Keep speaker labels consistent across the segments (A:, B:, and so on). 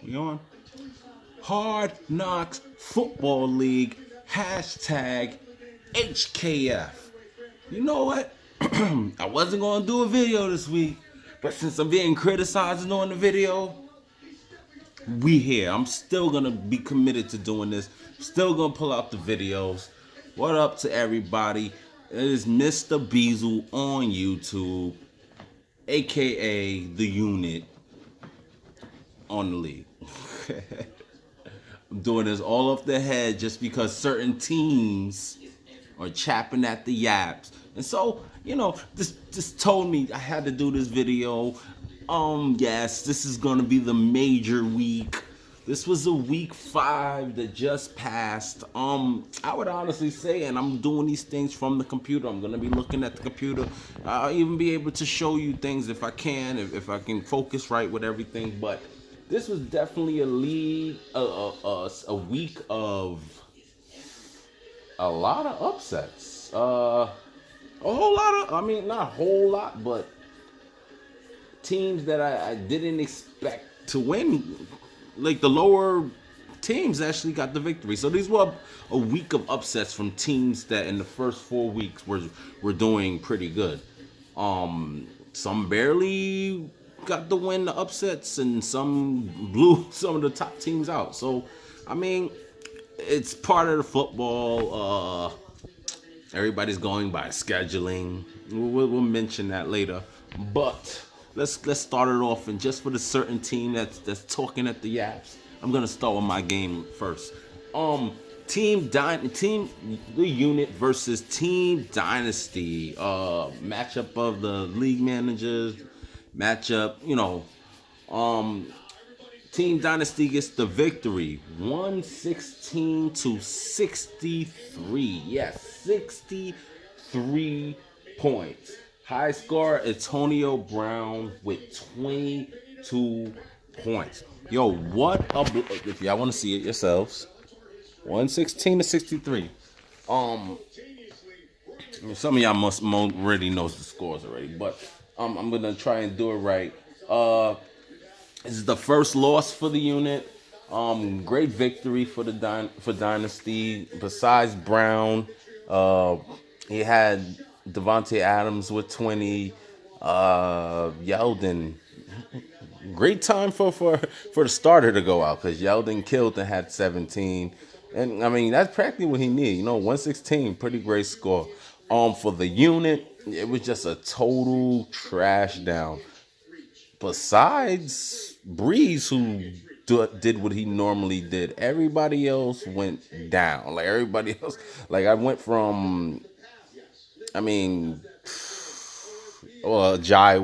A: We on? Hard Knocks Football League, hashtag HKF. You know what? I wasn't going to do a video this week, but since I'm being criticized on the video, we here. I'm still going to be committed to doing this. Still going to pull out the videos. What up to everybody? It is Mr. Beazle on YouTube, aka The Unit on the league. I'm doing this all off the head just because certain teams are chapping at the yaps. And so, this told me I had to do this video. Yes, this is gonna be the major week. This was a week 5 that just passed. I would honestly say, and I'm doing these things from the computer. I'm gonna be looking at the computer. I'll even be able to show you things if I can, if I can focus right with everything. But this was definitely a week of a lot of upsets. A whole lot of, I mean, not a whole lot, but teams that I didn't expect to win. Like the lower teams actually got the victory. So these were a week of upsets from teams that in the first 4 weeks were doing pretty good. Some barely got the win, the upsets, and some blew some of the top teams out. So, I mean, it's part of the football. Everybody's going by scheduling. We'll mention that later. But let's start it off. And just for the certain team that's talking at the yaps, I'm gonna start with my game first. Team the Unit versus Team Dynasty. Matchup of the league managers. Matchup, Team Dynasty gets the victory, 116-63. Yes, 63 points. High score, Antonio Brown with 22 points. Yo, what a if y'all want to see it yourselves, 116-63. Some of y'all must already knows the scores already, but I'm gonna try and do it right. This is the first loss for the Unit. Great victory for for Dynasty. Besides Brown, he had Devontae Adams with 20. Yeldon, great time for the starter to go out because Yeldon killed and had 17. And I mean that's practically what he needed. 116, pretty great score. For the Unit, it was just a total trash down. Besides Breeze, who did what he normally did, everybody else went down. Like everybody else, like I went from, I mean, Jai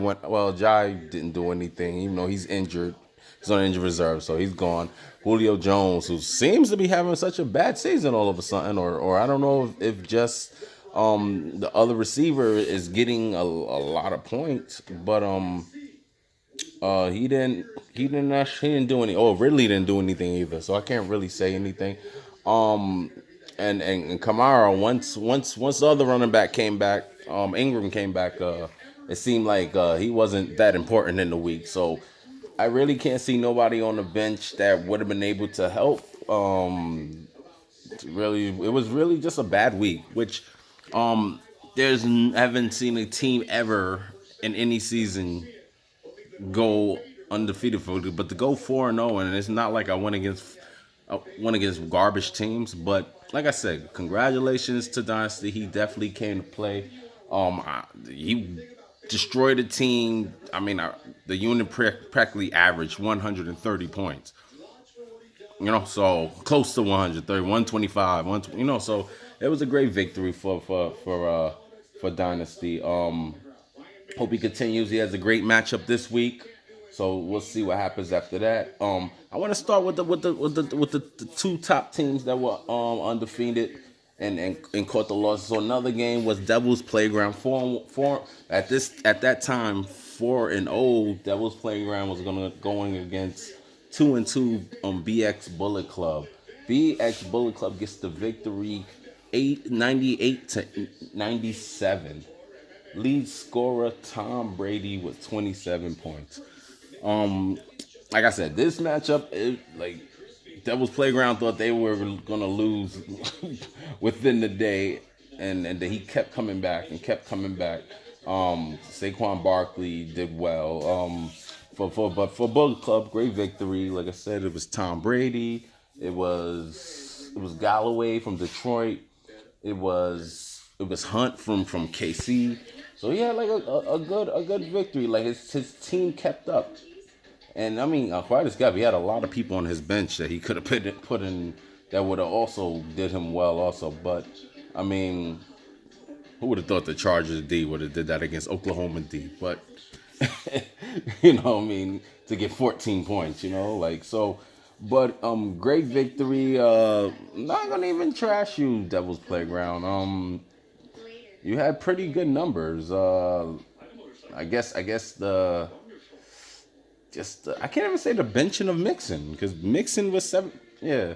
A: didn't do anything, even though he's injured. He's on injured reserve, so he's gone. Julio Jones, who seems to be having such a bad season all of a sudden, or I don't know if just the other receiver is getting a lot of points, but he didn't do any. Oh, Ridley didn't do anything either, so I can't really say anything. And Kamara, once the other running back came back, Ingram came back. It seemed like he wasn't that important in the week, so I really can't see nobody on the bench that would have been able to help. It was really just a bad week, which I haven't seen a team ever in any season go undefeated but to go 4-0, and it's not like I went against garbage teams, but like I said, congratulations to Dynasty. He definitely came to play. He destroyed the team. I mean, the Unit practically averaged 130 points. So close to 130, 125, so it was a great victory for Dynasty. Hope he continues. He has a great matchup this week, so we'll see what happens after that. I want to start with the two top teams that were undefeated and caught the loss. So another game was Devil's Playground. Four at that time 4-0. Devil's Playground was going against 2-2 on BX Bullet Club. BX Bullet Club gets the victory, 98-97. Lead scorer Tom Brady with 27 points. like I said, this matchup, like Devil's Playground thought they were gonna lose within the day, and he kept coming back and kept coming back. Saquon Barkley did well. For Bullet Club, great victory. Like I said, it was Tom Brady. It was Galloway from Detroit. It was Hunt from KC. So yeah, like a good victory. Like his team kept up. And I mean, quite as Gab, he had a lot of people on his bench that he could have put in that would have also did him well also. But I mean, who would have thought the Chargers D would have did that against Oklahoma D? But what I mean, to get 14 points, like so. But great victory. Not gonna even trash you, Devil's Playground. You had pretty good numbers. I guess the just I can't even say the benching of Mixon because Mixon was seven. Yeah.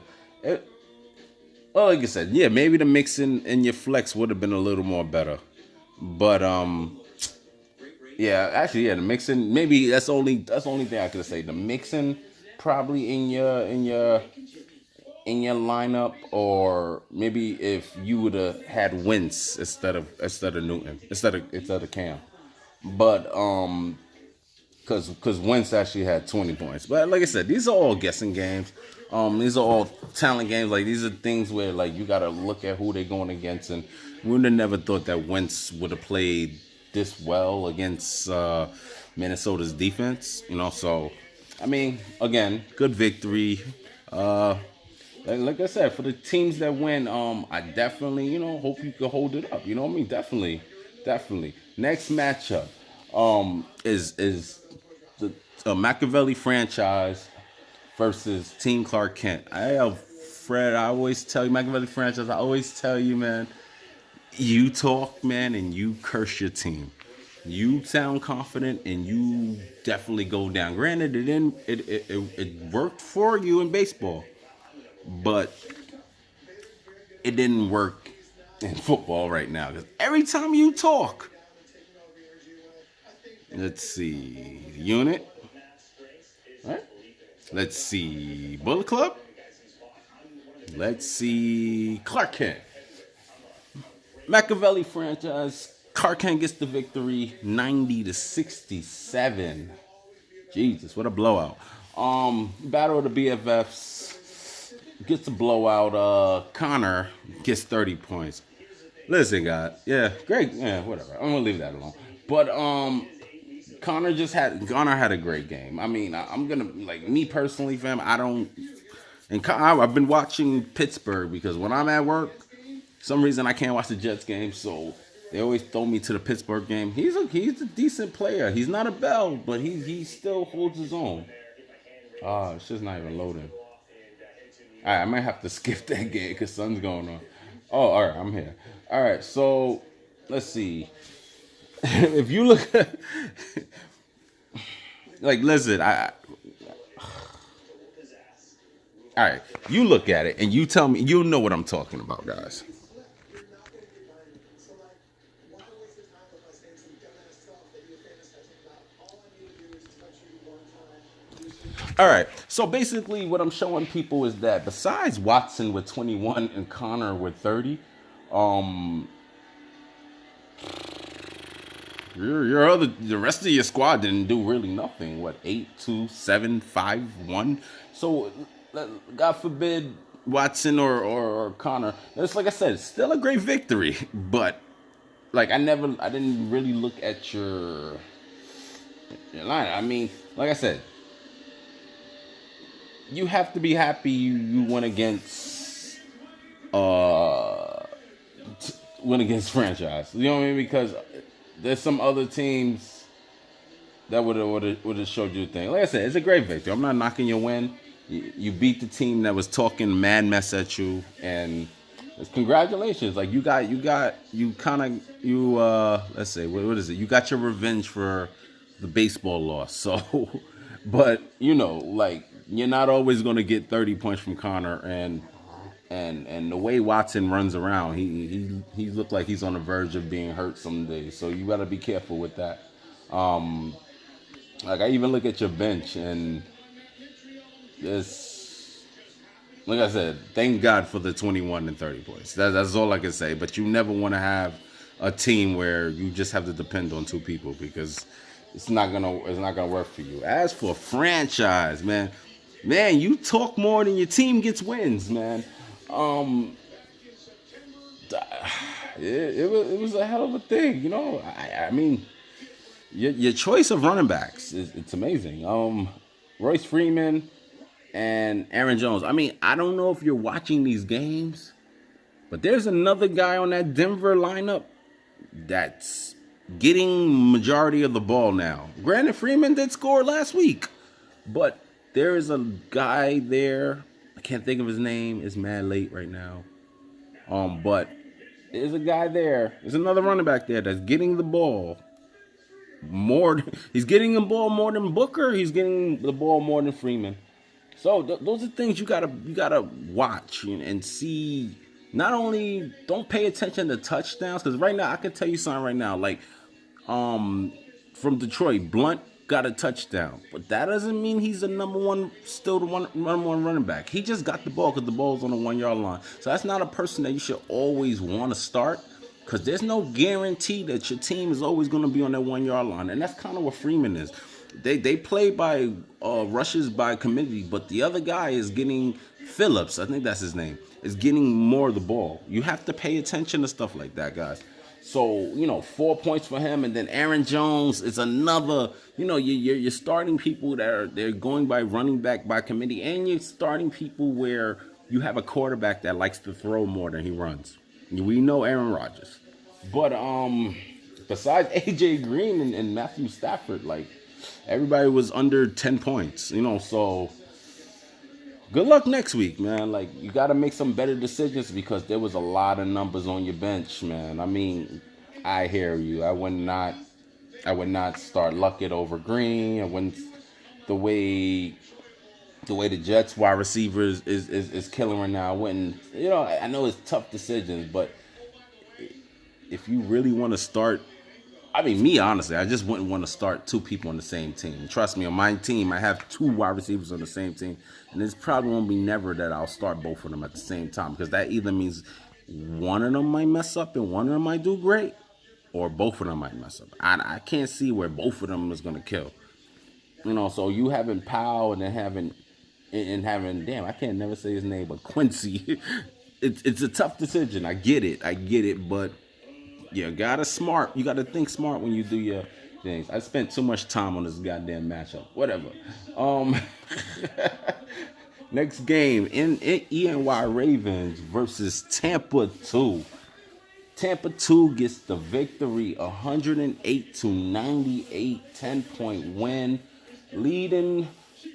A: Well, like I said, yeah, maybe the Mixon and your flex would have been a little more better, but yeah, actually, yeah, the Mixon maybe that's the only thing I could say. The Mixon probably in your lineup, or maybe if you would have had Wentz instead of Newton instead of Cam, but because Wentz actually had 20 points. But like I said, these are all guessing games. These are all talent games. Like these are things where like you gotta look at who they're going against, and we would have never thought that Wentz would have played this well against Minnesota's defense. So I mean, again, good victory. Like I said, for the teams that win, I definitely, hope you can hold it up. You know what I mean? Definitely, definitely. Next matchup, is the Machiavelli franchise versus Team Clark Kent. Fred, I always tell you, Machiavelli franchise, I always tell you, man, you talk, man, and you curse your team. You sound confident, and you definitely go down. Granted, it didn't. It worked for you in baseball, but it didn't work in football right now. Because every time you talk, let's see, Unit, right? Let's see, Bullet Club. Let's see, Clark Kent. Machiavelli franchise. Clark Kent gets the victory, 90-67. Jesus, what a blowout. Battle of the BFFs gets a blowout. Connor gets 30 points. Listen, God, yeah, great, yeah, whatever. I'm gonna leave that alone. But Connor had a great game. I mean, I'm gonna like me personally, fam. I've been watching Pittsburgh because when I'm at work, some reason I can't watch the Jets game, so they always throw me to the Pittsburgh game. He's a decent player. He's not a Bell, but he still holds his own. It's just not even loading. All right, I might have to skip that game because sun's going on. Oh, all right, I'm here. All right, so let's see. If you look at, like, listen, all right, you look at it and you tell me, you know what I'm talking about, guys. All right. So basically, what I'm showing people is that besides Watson with 21 and Connor with 30, the rest of your squad didn't do really nothing. What 8-2-7-5-1. So God forbid Watson or Connor. It's like I said, it's still a great victory, but like I didn't really look at your line. I mean, like I said, you have to be happy you went against franchise. You know what I mean? Because there's some other teams that would have showed you a thing. Like I said, it's a great victory. I'm not knocking your win. You beat the team that was talking mad mess at you, and congratulations. Like let's say what is it? You got your revenge for the baseball loss. So, but like you're not always going to get 30 points from Connor, and the way Watson runs around, he looked like he's on the verge of being hurt someday. So you got to be careful with that. Like I even look at your bench, and it's like I said, thank God for the 21 and 30 points. That's all I can say. But you never want to have a team where you just have to depend on two people because it's not gonna work for you. As for franchise, man, you talk more than your team gets wins, man. Um, it was a hell of a thing, you know. I mean, your choice of running backs it's amazing. Royce Freeman and Aaron Jones. I mean, I don't know if you're watching these games, but there's another guy on that Denver lineup that's getting majority of the ball now. Granted, Freeman did score last week, but there is a guy there. I can't think of his name. It's mad late right now. But there's a guy there. There's another running back there that's getting the ball more. He's getting the ball more than Booker. He's getting the ball more than Freeman. So those are things you gotta watch and see. Not only don't pay attention to touchdowns, because right now I can tell you something right now. Like from Detroit, Blunt got a touchdown, but that doesn't mean he's the number one, still the number one running back. He just got the ball because the ball's on the 1 yard line. So that's not a person that you should always want to start. Because there's no guarantee that your team is always going to be on that 1 yard line. And that's kind of what Freeman is. They play by rushes by committee, but the other guy is getting Phillips, I think that's his name, is getting more of the ball. You have to pay attention to stuff like that, guys. So, 4 points for him. And then Aaron Jones is another, you're starting people they're going by running back by committee. And you're starting people where you have a quarterback that likes to throw more than he runs. We know Aaron Rodgers. But besides AJ Green and Matthew Stafford, like everybody was under 10 points, so good luck next week, man. Like you got to make some better decisions because there was a lot of numbers on your bench, man. I mean, I hear you. I would not start Luckett over Green. I wouldn't the way the Jets wide receivers is killing right now. When I know it's tough decisions, but if you really want to start, I mean, me honestly, I just wouldn't want to start two people on the same team. Trust me, on my team, I have two wide receivers on the same team, and it's probably won't be never that I'll start both of them at the same time because that either means one of them might mess up and one of them might do great, or both of them might mess up. I can't see where both of them is gonna kill. So you having Powell and then having damn, I can't never say his name, but Quincy. It's a tough decision. I get it, but you gotta think smart when you do your things. I spent too much time on this goddamn matchup. Whatever. Next game in ENY Ravens versus Tampa 2. Tampa 2 gets the victory, 108-98, 10-point win. Leading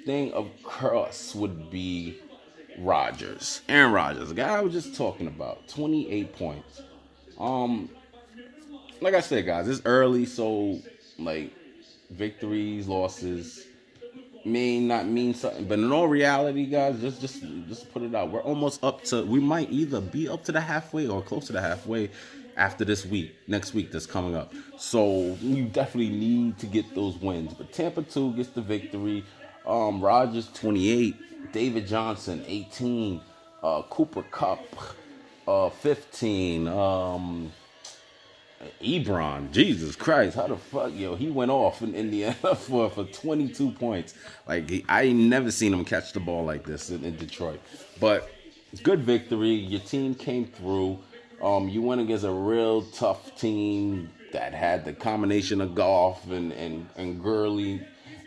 A: thing of course would be Rodgers. Aaron Rodgers, the guy I was just talking about, 28 points. Like I said, guys, it's early, so like victories, losses may not mean something, but in all reality, guys, just put it out. We're almost up to. We might either be up to the halfway or close to the halfway after next week that's coming up. So you definitely need to get those wins. But Tampa 2 gets the victory. Rodgers 28, David Johnson 18, Cooper Kupp 15, Ebron, Jesus Christ, how the fuck, he went off in Indiana for 22 points. Like, I ain't never seen him catch the ball like this in Detroit. But good victory. Your team came through. You went against a real tough team that had the combination of Goff and Gurley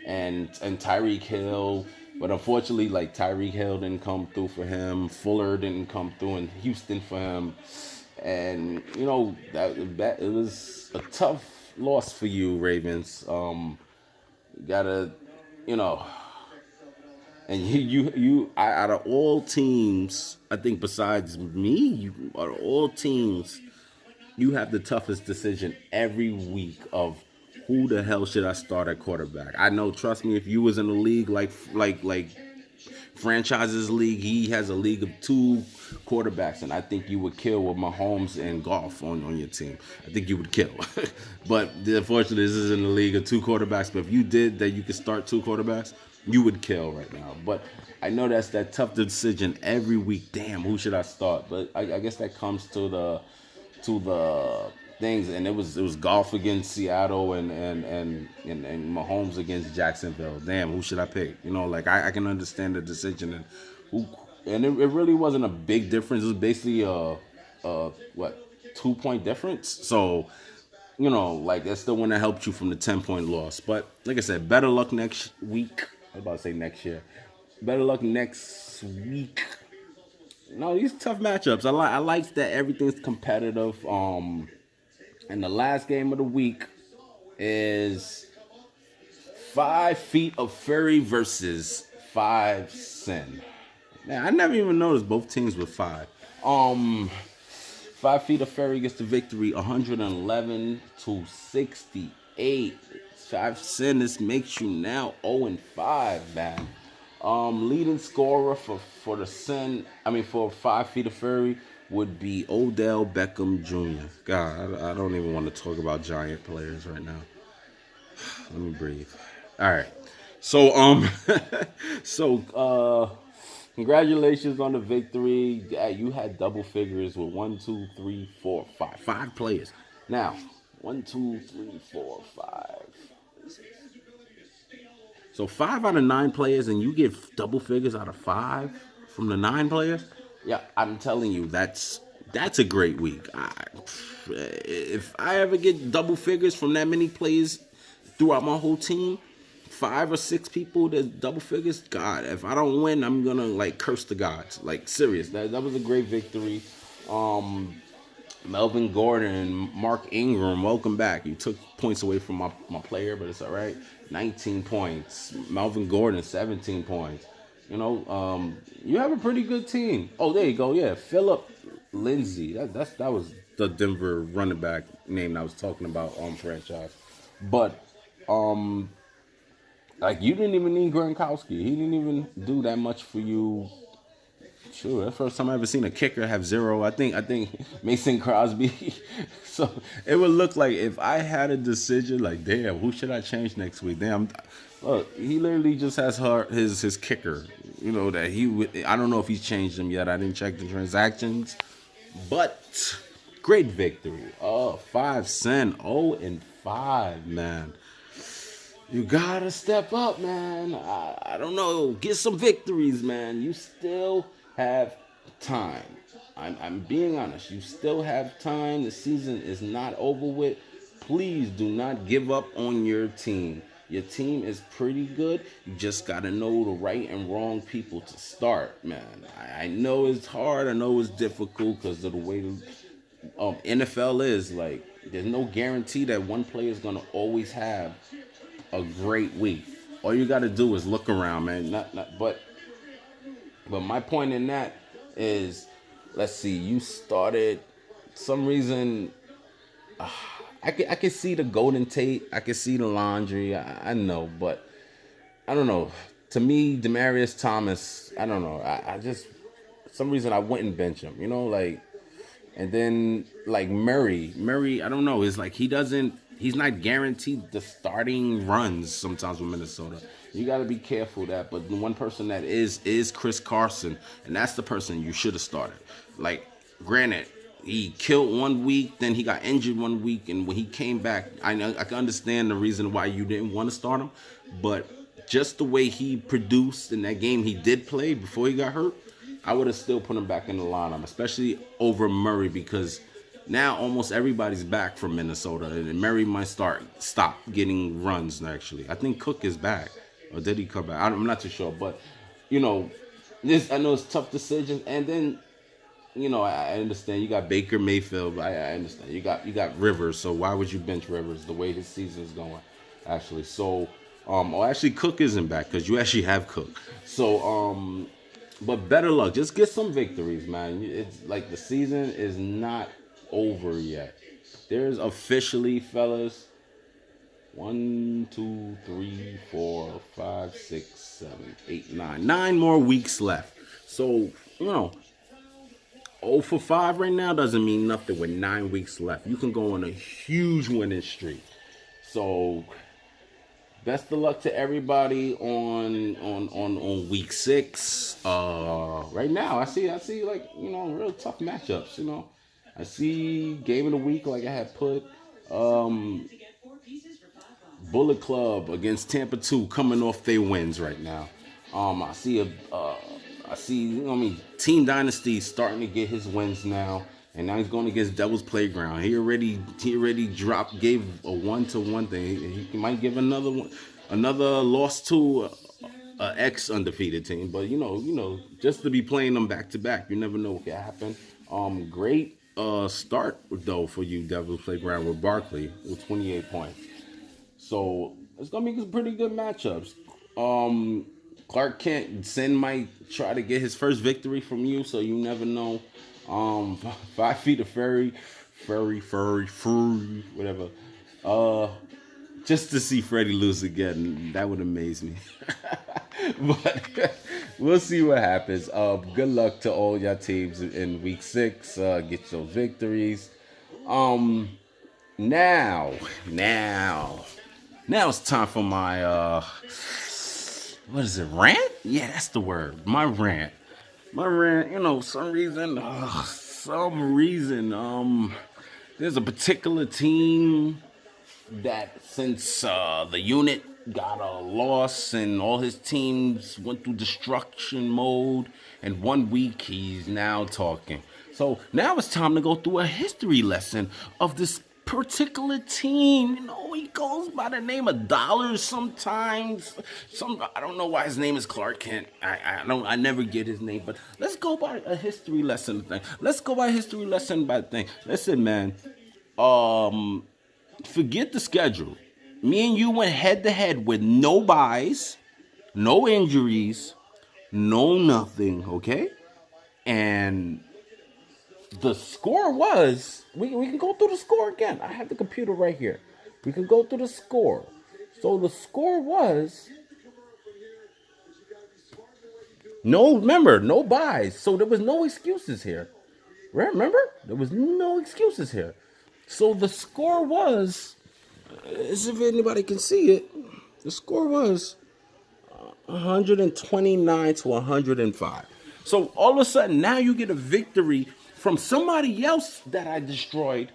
A: and Tyreek Hill. But unfortunately, like, Tyreek Hill didn't come through for him. Fuller didn't come through in Houston for him. And that it was a tough loss for you, Ravens. You gotta, and you out of all teams, I think besides me, out of all teams, you have the toughest decision every week of who the hell should I start at quarterback. I know, trust me, if you was in a league like franchises league, he has a league of two quarterbacks, and I think you would kill with Mahomes and Goff on your team. I think you would kill. But unfortunately, this isn't a league of two quarterbacks. But if you did that, you could start two quarterbacks. you would kill right now. But I know that's that tough decision every week. Damn, who should I start? But I guess that comes to the things, and it was golf against Seattle and Mahomes against Jacksonville. Damn, who should I pick? Like I can understand the decision and who, and it really wasn't a big difference. It was basically a what 2 point difference. So like that's the one that helped you from the 10 point loss. But like I said, better luck next week. I was about to say next year. Better luck next week. No, these tough matchups. I like that everything's competitive. And the last game of the week is 5 Feet of Fury versus 5 Sin. Man, I never even noticed both teams with five. 5 Feet of Fury gets the victory, 111-68. 5 Sin, this makes you now 0-5, man. Leading scorer for the Sin, for 5 Feet of Fury would be Odell Beckham Jr. God, I don't even want to talk about Giant players right now. Let me breathe. All right. So congratulations on the victory. Yeah, you had double figures with 1, 2, 3, 4, 5. 5 players. Now, 1, 2, 3, 4, 5. So 5 out of 9 players, and you get double figures out of 5 from the 9 players. Yeah, I'm telling you, that's a great week. If I ever get double figures from that many players throughout my whole team, 5 or 6 people that double figures, God, if I don't win, I'm gonna like curse the gods. Like serious, that was a great victory. Melvin Gordon, Mark Ingram, welcome back. You took points away from my player, but it's all right. 19 points. Melvin Gordon, 17 points. You have a pretty good team. Oh, there you go. Yeah, Philip Lindsay. That was the Denver running back name I was talking about on franchise. But like you didn't even need Gronkowski. He didn't even do that much for you. Sure, that's the first time I ever seen a kicker have 0. I think Mason Crosby. So it would look like if I had a decision, like damn, who should I change next week? Damn, look, he literally just has his kicker. That he would. I don't know if he's changed them yet. I didn't check the transactions, but great victory. 5 Sin, 0-5, man. You gotta step up, man. I don't know. Get some victories, man. You still have time. I'm being honest. You still have time. The season is not over with. Please do not give up on your team. Your team is pretty good. You just gotta know the right and wrong people to start, man. I know it's hard. I know it's difficult because of the way NFL is. Like, there's no guarantee that one player is gonna always have a great week. All you got to do is look around, man. But my point in that is, let's see. You started some reason. I can see the Golden Tate. I can see the laundry. I know, but I don't know. To me, Demaryius Thomas. I don't know. I just some reason I wouldn't bench him. And then like Murray. I don't know. It's like he's not guaranteed the starting runs sometimes with Minnesota. You got to be careful of that. But the one person that is Chris Carson, and that's the person you should have started. Like, granted, he killed 1 week, then he got injured 1 week, and when he came back, I can understand the reason why you didn't want to start him, but just the way he produced in that game he did play before he got hurt, I would have still put him back in the lineup, especially over Murray, because now almost everybody's back from Minnesota, and Murray might stop getting runs. Actually, I think Cook is back, or did he come back? I'm not too sure, but this I know it's tough decisions, and then I understand you got Baker Mayfield. I understand you got Rivers, so why would you bench Rivers the way his season is going? Actually, so actually Cook isn't back because you actually have Cook, so but better luck. Just get some victories, man. It's like the season is not over yet. There's officially, fellas, 1, 2, 3, 4, 5, 6, 7, 8, 9. 9 more weeks left. So, 0-5 right now doesn't mean nothing with 9 weeks left. You can go on a huge winning streak. So, best of luck to everybody on week 6. Right now, I see like real tough matchups. I see game of the week like I had put. Um, Bullet Club against Tampa 2 coming off their wins right now. I see Team Dynasty starting to get his wins now, and now he's going against Devil's Playground. He already gave a 1-1 thing. He might give another loss to ex undefeated team, but just to be playing them back to back, you never know what can happen. Great start though for you, Devil's Playground, with Barkley with 28 points. So it's gonna be some pretty good matchups. Clark Kent Sin might try to get his first victory from you, so you never know. 5 feet of furry, whatever. Just to see Freddie lose again, that would amaze me. But we'll see what happens. Good luck to all your teams in week 6. Get your victories. Now it's time for my what is it? Rant? Yeah, that's the word. My rant. Some reason, there's a particular team that since the unit got a loss and all his teams went through destruction mode, and 1 week he's now talking. So now it's time to go through a history lesson of this particular team. He goes by the name of Dollars sometimes. I don't know why his name is Clark Kent. I never get his name, but let's go by a history lesson thing. Listen, man. Forget the schedule. Me and you went head to head with no buys, no injuries, no nothing, okay? And the score was, we can go through the score again. I have the computer right here. We can go through the score. So the score was, no buys. So there was no excuses here. Remember? There was no excuses here. So the score was, as if anybody can see it, the score was 129 to 105. So all of a sudden, now you get a victory from somebody else that I destroyed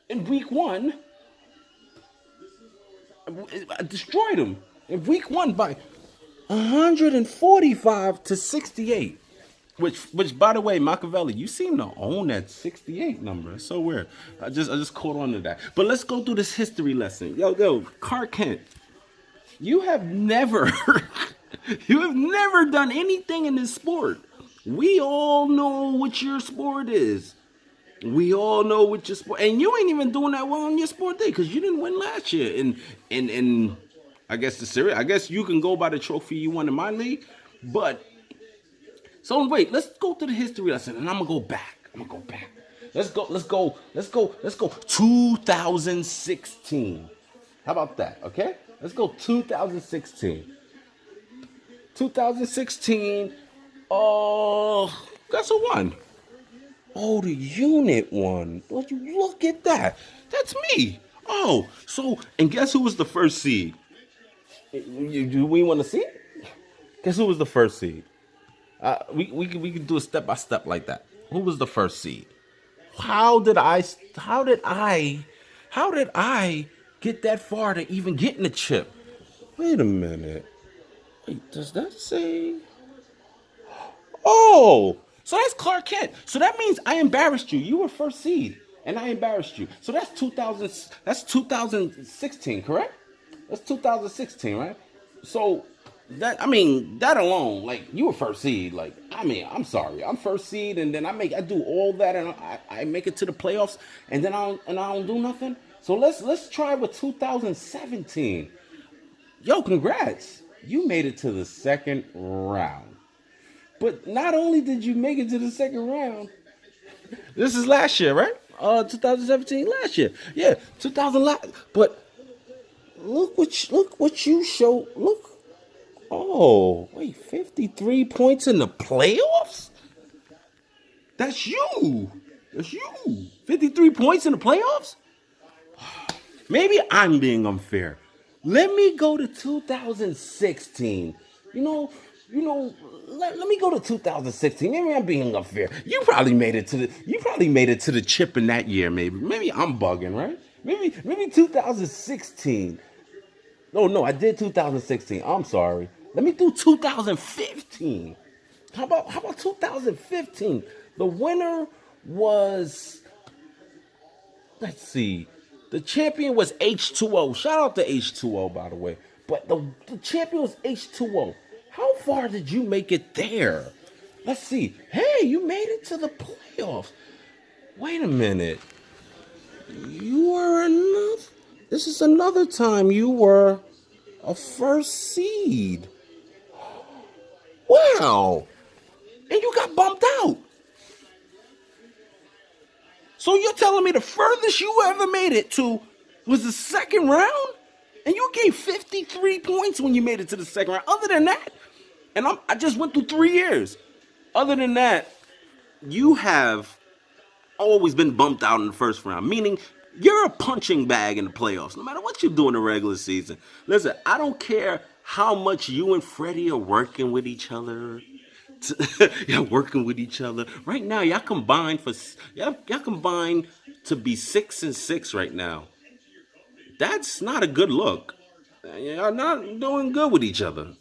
A: in week 1. I destroyed him in week 1 by 145 to 68. Which, by the way, Machiavelli, you seem to own that 68 number. It's so weird. I just caught on to that. But let's go through this history lesson. Yo, Clark Kent, you have never done anything in this sport. We all know what your sport is. We all know what your sport, and you ain't even doing that well on your sport day because you didn't win last year. And I guess the series. I guess you can go by the trophy you won in my league, but. So wait, let's go to the history lesson, and I'm gonna go back. Let's go. 2016. How about that? Okay, let's go 2016. 2016. Guess who won? Oh, the unit won. Would you look at that? That's me. Oh, so and guess who was the first seed? Do we want to see it? Guess who was the first seed? We can do a step by step like that. Who was the first seed? How did I get that far to even get in the chip? Wait a minute. Wait, does that say? Oh, so that's Clark Kent. So that means I embarrassed you. You were first seed, and I embarrassed you. So that's 2000. That's 2016, correct? That's 2016, right? So. That alone, like, you were first seed. Like, I'm sorry, I'm first seed, and then I do all that, and I make it to the playoffs, and then I don't do nothing. So let's try with 2017. Yo, congrats, you made it to the second round. But not only did you make it to the second round, this is last year, right? 2017, last year, yeah, 2000. But look what you showed. Look. Oh, wait, 53 points in the playoffs? That's you. 53 points in the playoffs? Maybe I'm being unfair. Let me go to 2016. You know, let me go to 2016. Maybe I'm being unfair. You probably made it to the chip in that year, maybe I'm bugging, right? Maybe 2016. Oh no, I did 2016. I'm sorry. Let me do 2015. How about 2015? The winner was, let's see. The champion was H2O. Shout out to H2O, by the way. But the champion was H2O. How far did you make it there? Let's see. Hey, you made it to the playoffs. Wait a minute. You were another. This is another time you were a first seed. Wow. And you got bumped out. So you're telling me the furthest you ever made it to was the second round? And you gave 53 points when you made it to the second round. Other than that, and I just went through 3 years. Other than that, you have always been bumped out in the first round, meaning you're a punching bag in the playoffs, no matter what you do in the regular season. Listen, I don't care how much you and Freddie are working with each other. Y'all working with each other right now. Y'all combined to be 6-6 right now. That's not a good look. Y'all not doing good with each other.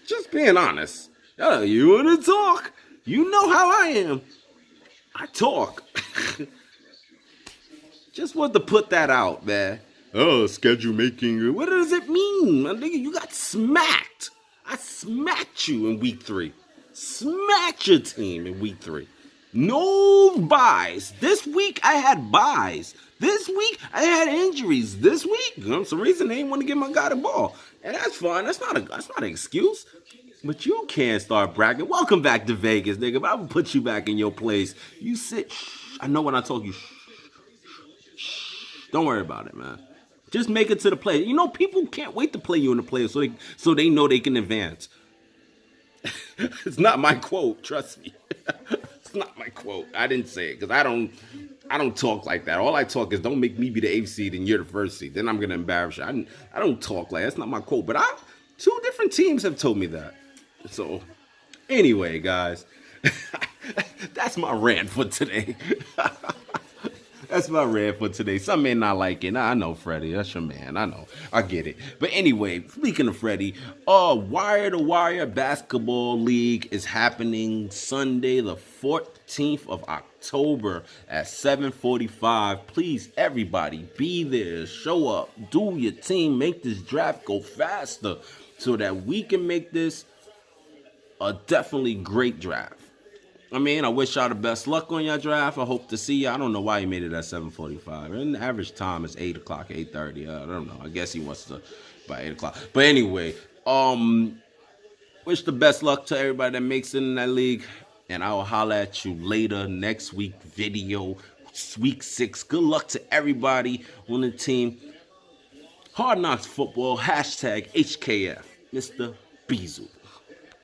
A: Just being honest. You want to talk? You know how I am. I talk. Just want to put that out, man. Oh, schedule making. What does it mean, my nigga? You got smacked. I smacked you in week 3. Smacked your team in week 3. No buys. This week I had buys. This week I had injuries. This week, for some reason they didn't want to give my guy the ball, and that's fine. That's not an excuse. But you can't start bragging. Welcome back to Vegas, nigga. But I will put you back in your place. You sit. I know when I told you. Don't worry about it, man. Just make it to the play. You know, people can't wait to play you in the playoffs, so they know they can advance. It's not my quote, trust me. It's not my quote. I didn't say it because I don't talk like that. All I talk is don't make me be the 8th seed and you're the 1st seed. Then I'm gonna embarrass you. I don't talk like that. That's not my quote. But 2 different teams have told me that. So anyway, guys, that's my rant for today. That's my rant for today. Some may not like it. I know, Freddie. That's your man. I know. I get it. But anyway, speaking of Freddie, Wire to Wire Basketball League is happening Sunday, the 14th of October at 7:45. Please, everybody, be there. Show up. Do your team. Make this draft go faster so that we can make this a definitely great draft. I mean, I wish y'all the best luck on your draft. I hope to see you. I don't know why he made it at 7:45. And the average time is 8 o'clock, 8:30. I don't know. I guess he wants to by 8 o'clock. But anyway, wish the best luck to everybody that makes it in that league. And I will holler at you later next week video, week 6. Good luck to everybody on the team. Hard Knocks Football, #HKF, Mr. Beazle.